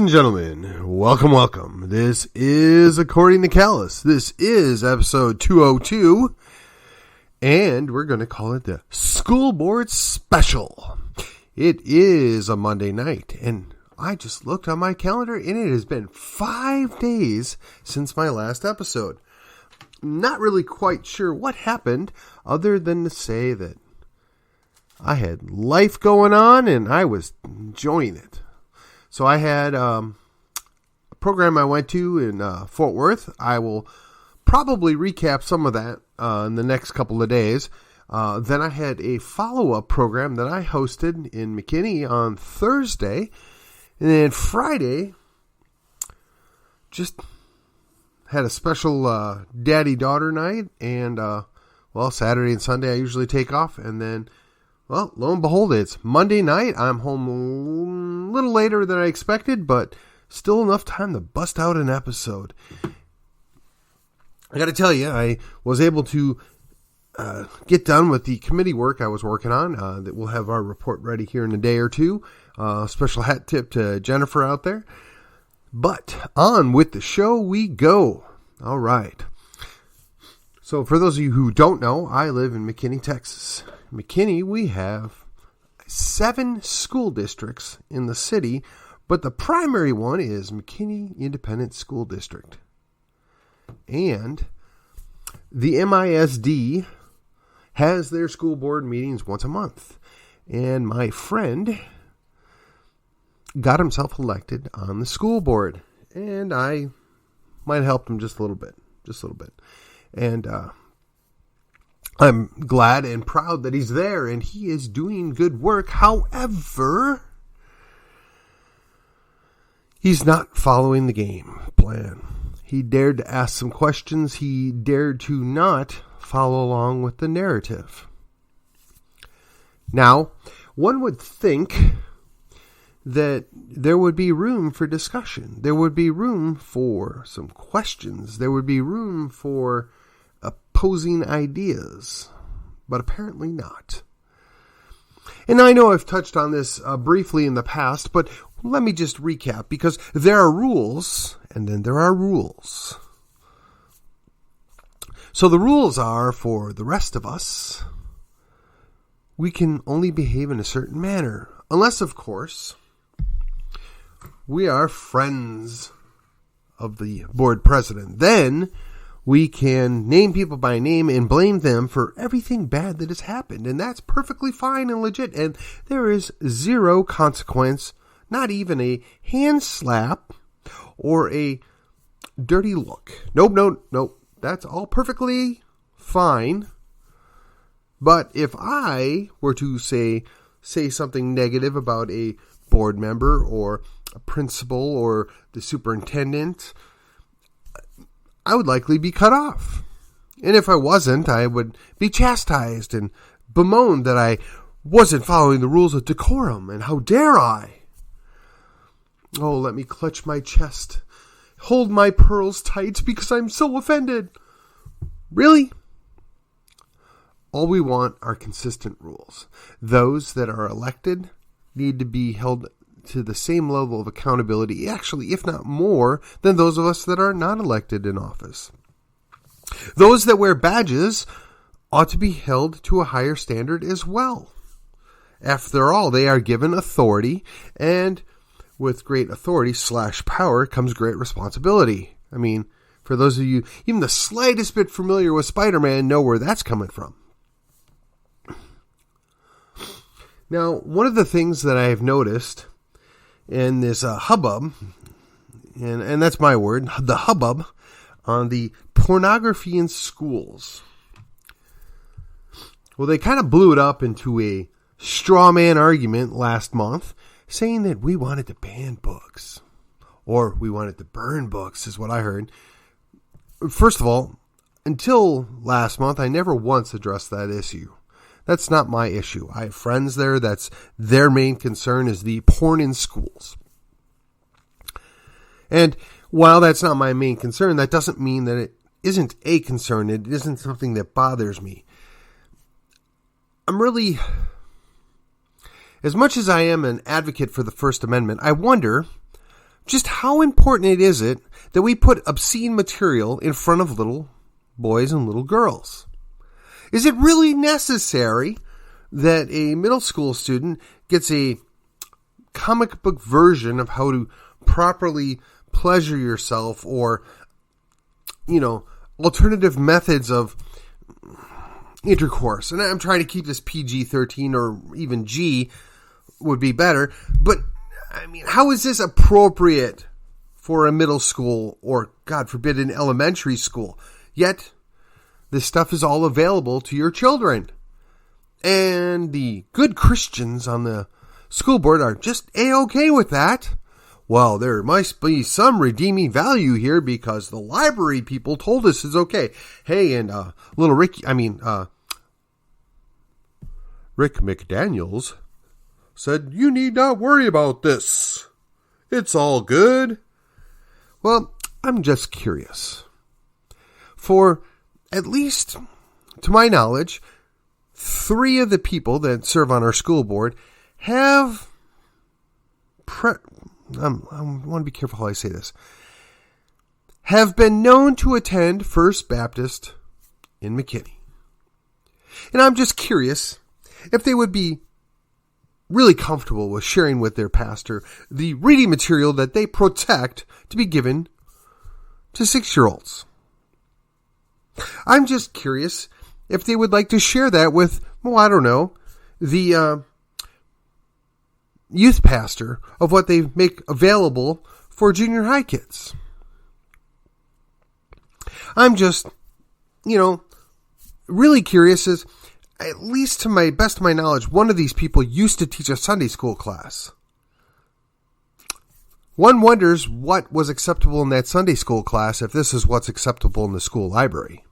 and gentlemen, welcome. This is According to Callus. This is episode 202, and we're going to call it the School Board Special. It is a Monday night, and I just looked on my calendar, and it has been 5 days since my last episode. Not really quite sure what happened, other than to say that I had life going on, and I was enjoying it. So I had a program I went to in Fort Worth. I will probably recap some of that in the next couple of days. Then I had a follow-up program that I hosted in McKinney on Thursday. And then Friday, just had a special daddy-daughter night. And, Saturday and Sunday I usually take off. And then, well, lo and behold, it's Monday night. I'm home a little later than I expected, but still enough time to bust out an episode. I got to tell you, I was able to get done with the committee work I was working on. That we'll have our report ready here in a day or two. Special hat tip to Jennifer out there. But on with the show we go. All right. So for those of you who don't know, I live in McKinney, Texas. McKinney, we have 7 school districts in the city, but the primary one is McKinney Independent School District. And the MISD has their school board meetings once a month. And my friend got himself elected on the school board. And I might have helped him just a little bit. And I'm glad and proud that he's there and he is doing good work. However, he's not following the game plan. He dared to ask some questions. He dared to not follow along with the narrative. Now, one would think that there would be room for discussion. There would be room for some questions. There would be room for opposing ideas, but apparently not. And I know I've touched on this briefly in the past, but let me just recap, because there are rules, and then there are rules. So the rules are, for the rest of us, we can only behave in a certain manner, unless, of course, we are friends of the board president. Then we can name people by name and blame them for everything bad that has happened. And that's perfectly fine and legit. And there is zero consequence, not even a hand slap or a dirty look. Nope. That's all perfectly fine. But if I were to say something negative about a board member or a principal or the superintendent, I would likely be cut off. And if I wasn't, I would be chastised and bemoaned that I wasn't following the rules of decorum, and how dare I? Oh, let me clutch my chest, hold my pearls tight, because I'm so offended. Really? All we want are consistent rules. Those that are elected need to be held to the same level of accountability, actually, if not more, than those of us that are not elected in office. Those that wear badges ought to be held to a higher standard as well. After all, they are given authority, and with great authority / power comes great responsibility. I mean, for those of you even the slightest bit familiar with Spider-Man know where that's coming from. Now, one of the things that I have noticed in this hubbub, and that's my word, the hubbub, on the pornography in schools. Well, they kind of blew it up into a straw man argument last month, saying that we wanted to ban books, or we wanted to burn books, is what I heard. First of all, until last month, I never once addressed that issue. That's not my issue. I have friends there. That's their main concern, is the porn in schools. And while that's not my main concern, that doesn't mean that it isn't a concern. It isn't something that bothers me. I'm really, as much as I am an advocate for the First Amendment, I wonder just how important is it that we put obscene material in front of little boys and little girls? Is it really necessary that a middle school student gets a comic book version of how to properly pleasure yourself, or, alternative methods of intercourse? And I'm trying to keep this PG-13, or even G would be better. But, how is this appropriate for a middle school, or, God forbid, an elementary school? Yet, this stuff is all available to your children. And the good Christians on the school board are just A-okay with that. Well, there must be some redeeming value here because the library people told us it's okay. Hey, and little Rick McDaniels said, you need not worry about this. It's all good. Well, I'm just curious. For at least, to my knowledge, 3 of the people that serve on our school board have I want to be careful how I say this, have been known to attend First Baptist in McKinney. And I'm just curious if they would be really comfortable with sharing with their pastor the reading material that they protect to be given to 6-year-olds. I'm just curious if they would like to share that with, the youth pastor of what they make available for junior high kids. I'm just, really curious, as at least to my best of my knowledge, one of these people used to teach a Sunday school class. One wonders what was acceptable in that Sunday school class if this is what's acceptable in the school library.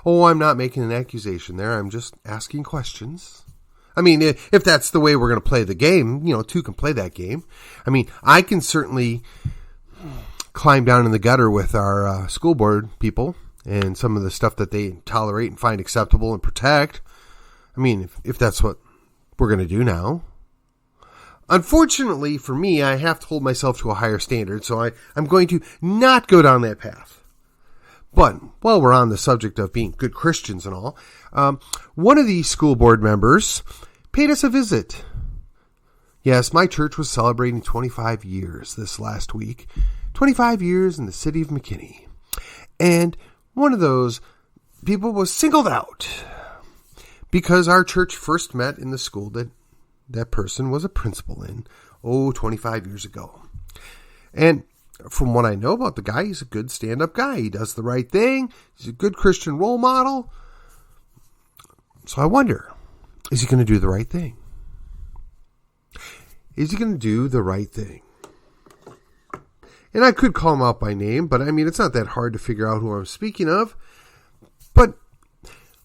Oh, I'm not making an accusation there. I'm just asking questions. If that's the way we're going to play the game, 2 can play that game. I can certainly climb down in the gutter with our school board people and some of the stuff that they tolerate and find acceptable and protect. If that's what we're going to do now. Unfortunately for me, I have to hold myself to a higher standard, so I'm going to not go down that path. But while we're on the subject of being good Christians and all, one of these school board members paid us a visit. Yes, my church was celebrating 25 years this last week. 25 years in the city of McKinney. And one of those people was singled out because our church first met in the school that person was a principal in, 25 years ago. And from what I know about the guy, he's a good stand-up guy. He does the right thing. He's a good Christian role model. So I wonder, is he going to do the right thing? Is he going to do the right thing? And I could call him out by name, but it's not that hard to figure out who I'm speaking of. But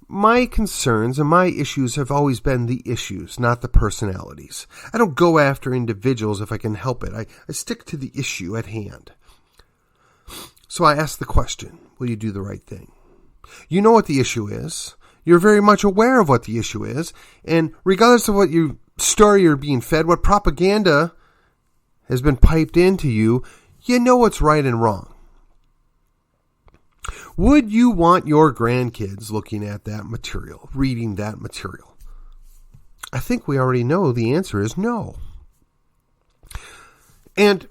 my concerns and my issues have always been the issues, not the personalities. I don't go after individuals if I can help it. I stick to the issue at hand. So I ask the question, will you do the right thing? You know what the issue is. You're very much aware of what the issue is. And regardless of what story you're being fed, what propaganda has been piped into you, you know what's right and wrong. Would you want your grandkids looking at that material, reading that material? I think we already know the answer is no. And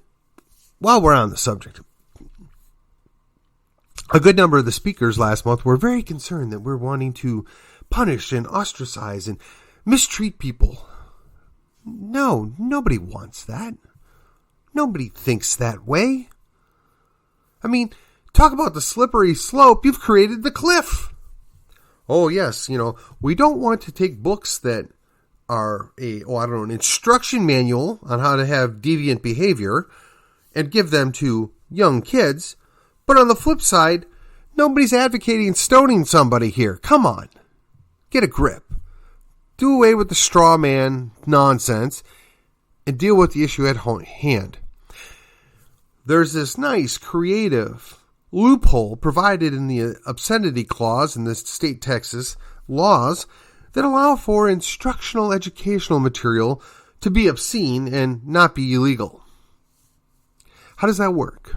while we're on the subject, a good number of the speakers last month were very concerned that we're wanting to punish and ostracize and mistreat people. No, nobody wants that. Nobody thinks that way. Talk about the slippery slope. You've created the cliff. Oh, yes. We don't want to take books that are an instruction manual on how to have deviant behavior and give them to young kids. But on the flip side, nobody's advocating stoning somebody here. Come on. Get a grip. Do away with the straw man nonsense and deal with the issue at hand. There's this nice, creative loophole provided in the obscenity clause in the state Texas laws that allow for instructional educational material to be obscene and not be illegal. How does that work?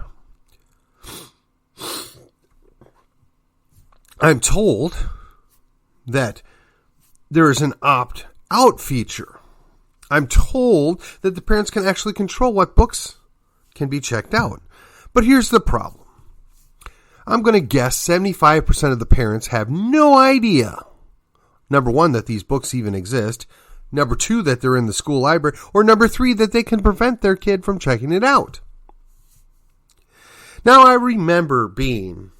I'm told that there is an opt-out feature. I'm told that the parents can actually control what books can be checked out. But here's the problem. I'm going to guess 75% of the parents have no idea, number one, that these books even exist, number two, that they're in the school library, or number three, that they can prevent their kid from checking it out. Now, I remember being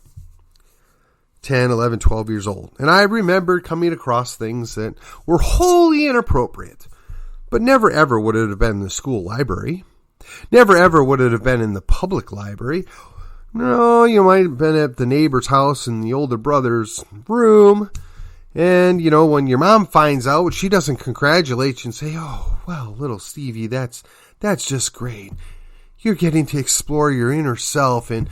10, 11, 12 years old, and I remember coming across things that were wholly inappropriate, but never ever would it have been in the school library. Never ever would it have been in the public library. No, you might have been at the neighbor's house in the older brother's room. And, when your mom finds out, she doesn't congratulate you and say, "Oh, well, little Stevie, that's just great. You're getting to explore your inner self and,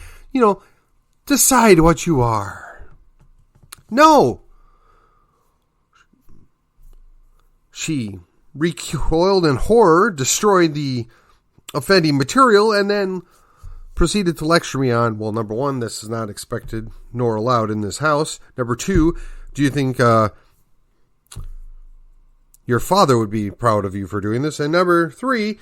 decide what you are." No. She recoiled in horror, destroyed the offending material, and then proceeded to lecture me on, well, number one, this is not expected nor allowed in this house. Number two, do you think your father would be proud of you for doing this? And number three,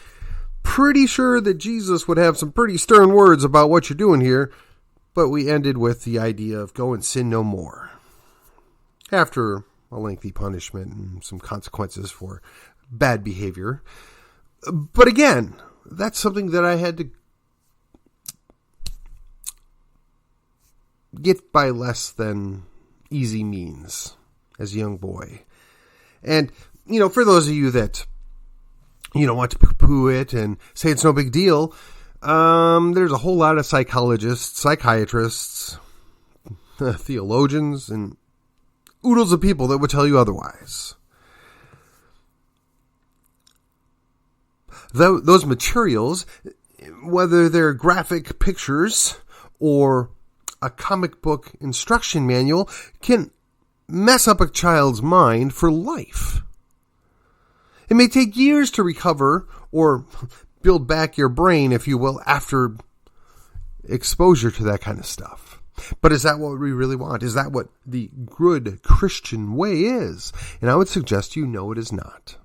pretty sure that Jesus would have some pretty stern words about what you're doing here. But we ended with the idea of go and sin no more. After a lengthy punishment and some consequences for bad behavior. But again, that's something that I had to get by less than easy means as a young boy. And, for those of you that, want to poo-poo it and say it's no big deal, there's a whole lot of psychologists, psychiatrists, theologians, and oodles of people that would tell you otherwise. Those materials, whether they're graphic pictures or a comic book instruction manual, can mess up a child's mind for life. It may take years to recover or build back your brain, if you will, after exposure to that kind of stuff. But is that what we really want? Is that what the good Christian way is? And I would suggest you, no, it is not.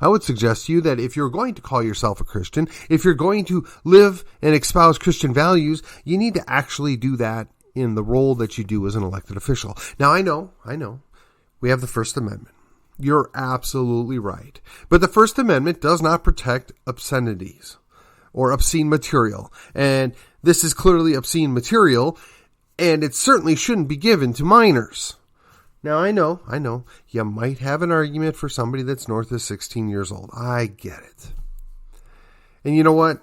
I would suggest to you that if you're going to call yourself a Christian, if you're going to live and espouse Christian values, you need to actually do that in the role that you do as an elected official. Now, I know, we have the First Amendment. You're absolutely right. But the First Amendment does not protect obscenities or obscene material. And this is clearly obscene material, and it certainly shouldn't be given to minors. Now, I know, you might have an argument for somebody that's north of 16 years old. I get it. And you know what?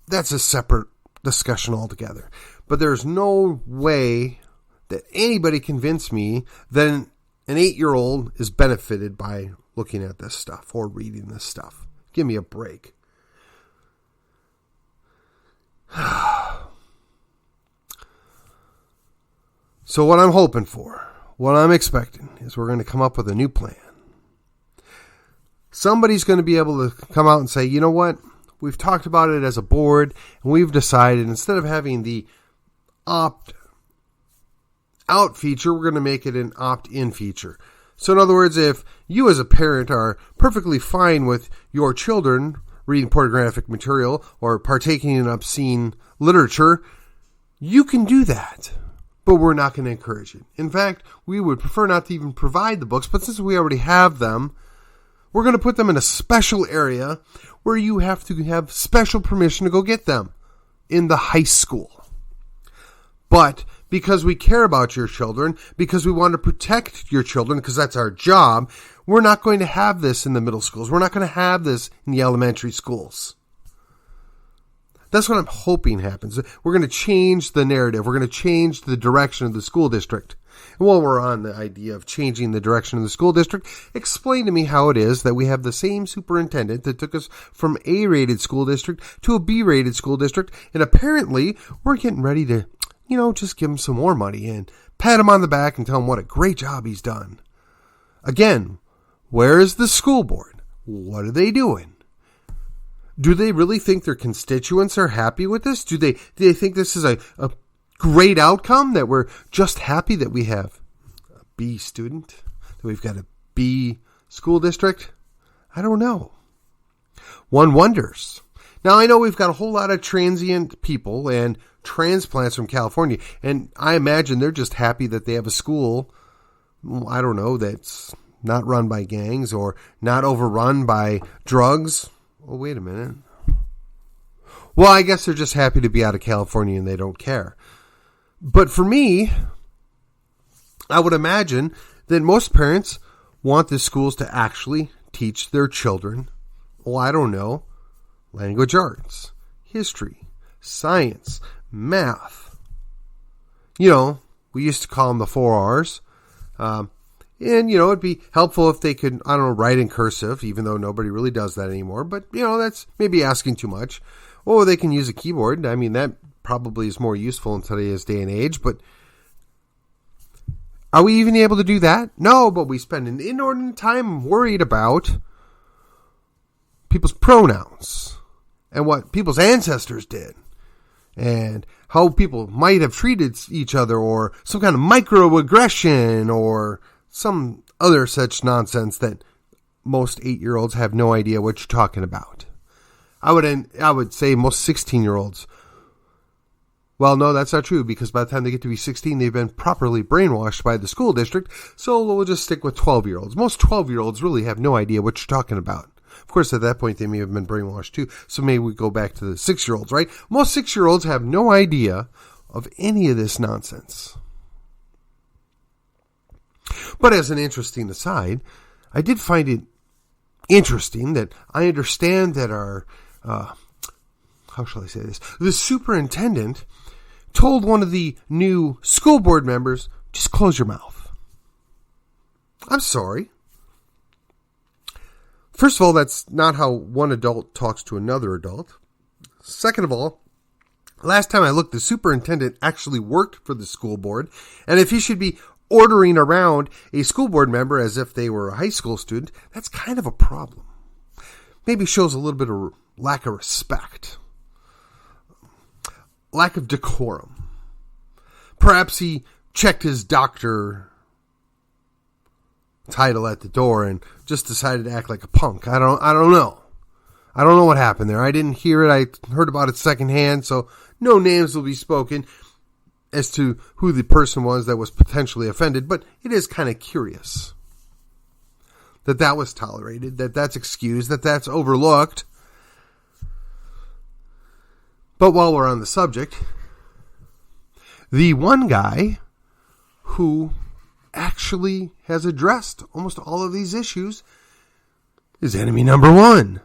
That's a separate discussion altogether. But there's no way that anybody convinced me that an 8-year-old is benefited by looking at this stuff or reading this stuff. Give me a break. So what I'm hoping for, what I'm expecting, is we're going to come up with a new plan. Somebody's going to be able to come out and say, you know what? We've talked about it as a board, and we've decided instead of having the opt-out feature, we're going to make it an opt-in feature. So in other words, if you as a parent are perfectly fine with your children reading pornographic material or partaking in obscene literature, you can do that. But we're not going to encourage it. In fact, we would prefer not to even provide the books, but since we already have them, we're going to put them in a special area where you have to have special permission to go get them in the high school. But because we care about your children, because we want to protect your children, because that's our job, we're not going to have this in the middle schools. We're not going to have this in the elementary schools. That's what I'm hoping happens. We're going to change the narrative. We're going to change the direction of the school district. And while we're on the idea of changing the direction of the school district, explain to me how it is that we have the same superintendent that took us from A-rated school district to a B-rated school district, and apparently we're getting ready to, just give him some more money and pat him on the back and tell him what a great job he's done. Again, where is the school board? What are they doing? Do they really think their constituents are happy with this? Do they think this is a great outcome, that we're just happy that we have a B student, that we've got a B school district? I don't know. One wonders. Now, I know we've got a whole lot of transient people and transplants from California, and I imagine they're just happy that they have a school, I don't know, that's not run by gangs or not overrun by drugs. Oh, wait a minute. Well, I guess they're just happy to be out of California and they don't care. But for me, I would imagine that most parents want the schools to actually teach their children, well, I don't know, language arts, history, science, math. You know, we used to call them the 4 R's. And, you know, it'd be helpful if they could, I don't know, write in cursive, even though nobody really does that anymore. But, you know, that's maybe asking too much. Or they can use a keyboard. I mean, that probably is more useful in today's day and age. But are we even able to do that? No, but we spend an inordinate time worried about people's pronouns and what people's ancestors did and how people might have treated each other, or some kind of microaggression or some other such nonsense that most 8-year-olds have no idea what you're talking about. I would say most 16-year-olds. Well, no, that's not true, because by the time they get to be 16, they've been properly brainwashed by the school district. So we'll just stick with 12-year-olds. Most 12-year-olds really have no idea what you're talking about. Of course, at that point, they may have been brainwashed too. So maybe we go back to the 6-year-olds, right? Most 6-year-olds have no idea of any of this nonsense. But as an interesting aside, I did find it interesting that I understand that our, how shall I say this? The superintendent told one of the new school board members, just close your mouth. I'm sorry. First of all, that's not how one adult talks to another adult. Second of all, last time I looked, the superintendent actually worked for the school board, and if he should be ordering around a school board member as if they were a high school student, that's kind of a problem. Maybe shows a little bit of lack of respect, lack of decorum. Perhaps he checked his doctor title at the door and just decided to act like a punk. I don't know. I don't know what happened there. I didn't hear it. I heard about it secondhand, so no names will be spoken as to who the person was that was potentially offended, but it is kind of curious that that was tolerated, that that's excused, that that's overlooked. But while we're on the subject, the one guy who actually has addressed almost all of these issues is enemy number one.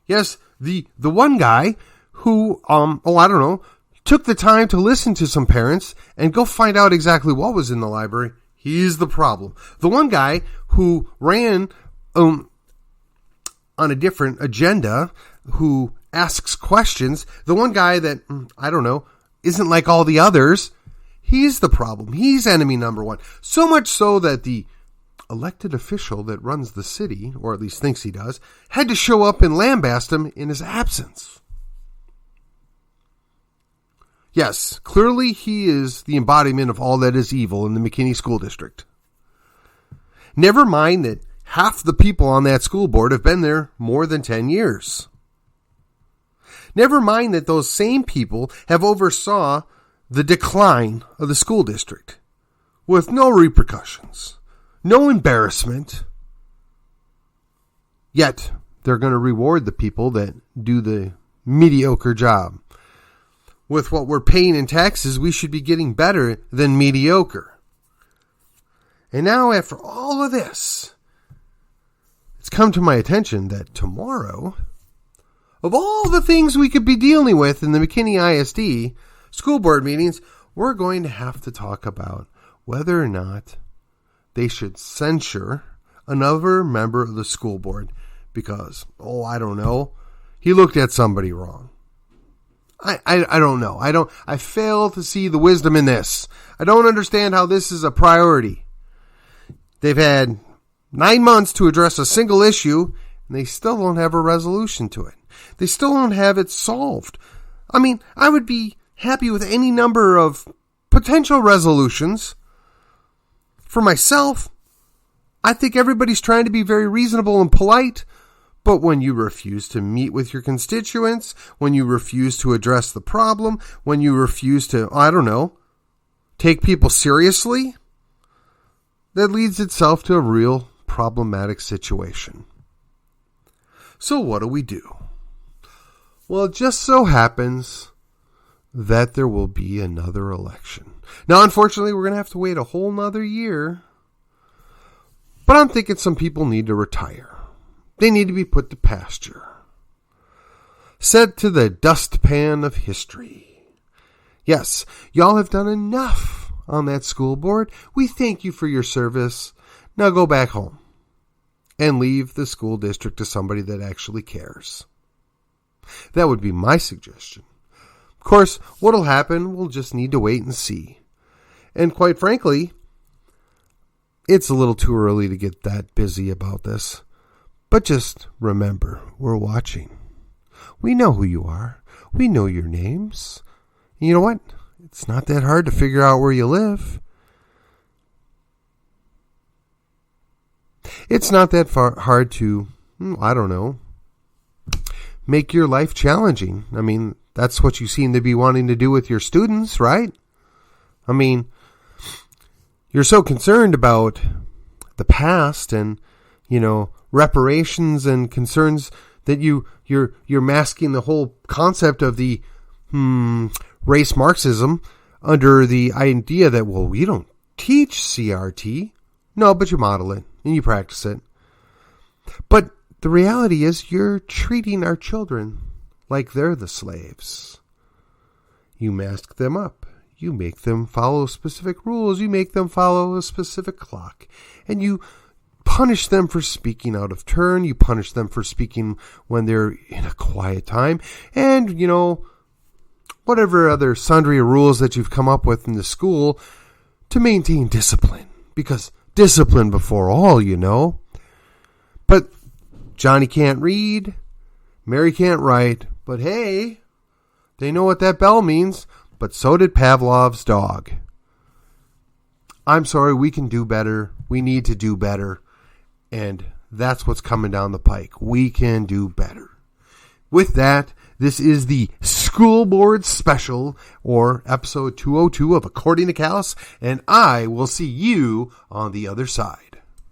Yes, the one guy who, I don't know, took the time to listen to some parents and go find out exactly what was in the library. He's the problem. The one guy who ran on a different agenda, who asks questions, the one guy that, I don't know, isn't like all the others, he's the problem. He's enemy number one. So much so that the elected official that runs the city, or at least thinks he does, had to show up and lambaste him in his absence. Yes, clearly he is the embodiment of all that is evil in the McKinney School District. Never mind that half the people on that school board have been there more than 10 years. Never mind that those same people have oversaw the decline of the school district with no repercussions, no embarrassment. Yet they're going to reward the people that do the mediocre job. With what we're paying in taxes, we should be getting better than mediocre. And now, after all of this, it's come to my attention that tomorrow, of all the things we could be dealing with in the McKinney ISD school board meetings, we're going to have to talk about whether or not they should censure another member of the school board because, I don't know, he looked at somebody wrong. I don't know. I fail to see the wisdom in this. I don't understand how this is a priority. They've had 9 months to address a single issue, and they still don't have a resolution to it. They still don't have it solved. I mean, I would be happy with any number of potential resolutions. For myself, I think everybody's trying to be very reasonable and polite, but when you refuse to meet with your constituents, when you refuse to address the problem, when you refuse to, take people seriously, that leads itself to a real problematic situation. So what do? Well, it just so happens that there will be another election. Now, unfortunately, we're going to have to wait a whole nother year. But I'm thinking some people need to retire. They need to be put to pasture. Sent to the dustpan of history. Yes, y'all have done enough on that school board. We thank you for your service. Now go back home and leave the school district to somebody that actually cares. That would be my suggestion. Of course, what'll happen, we'll just need to wait and see. And quite frankly, it's a little too early to get that busy about this. But just remember, we're watching. We know who you are. We know your names. And you know what? It's not that hard to figure out where you live. It's not that hard to, make your life challenging. I mean, that's what you seem to be wanting to do with your students, right? I mean, you're so concerned about the past and, reparations and concerns that you're masking the whole concept of the race Marxism under the idea that, well, we don't teach CRT. No, but you model it and you practice it. But the reality is you're treating our children like they're the slaves. You mask them up. You make them follow specific rules. You make them follow a specific clock. And you punish them for speaking out of turn. You punish them for speaking when they're in a quiet time. And, whatever other sundry rules that you've come up with in the school to maintain discipline. Because discipline before all, But Johnny can't read. Mary can't write. But hey, they know what that bell means. But so did Pavlov's dog. I'm sorry, we can do better. We need to do better. And that's what's coming down the pike. We can do better. With that, this is the School Board Special, or episode 202 of According to Callus, and I will see you on the other side.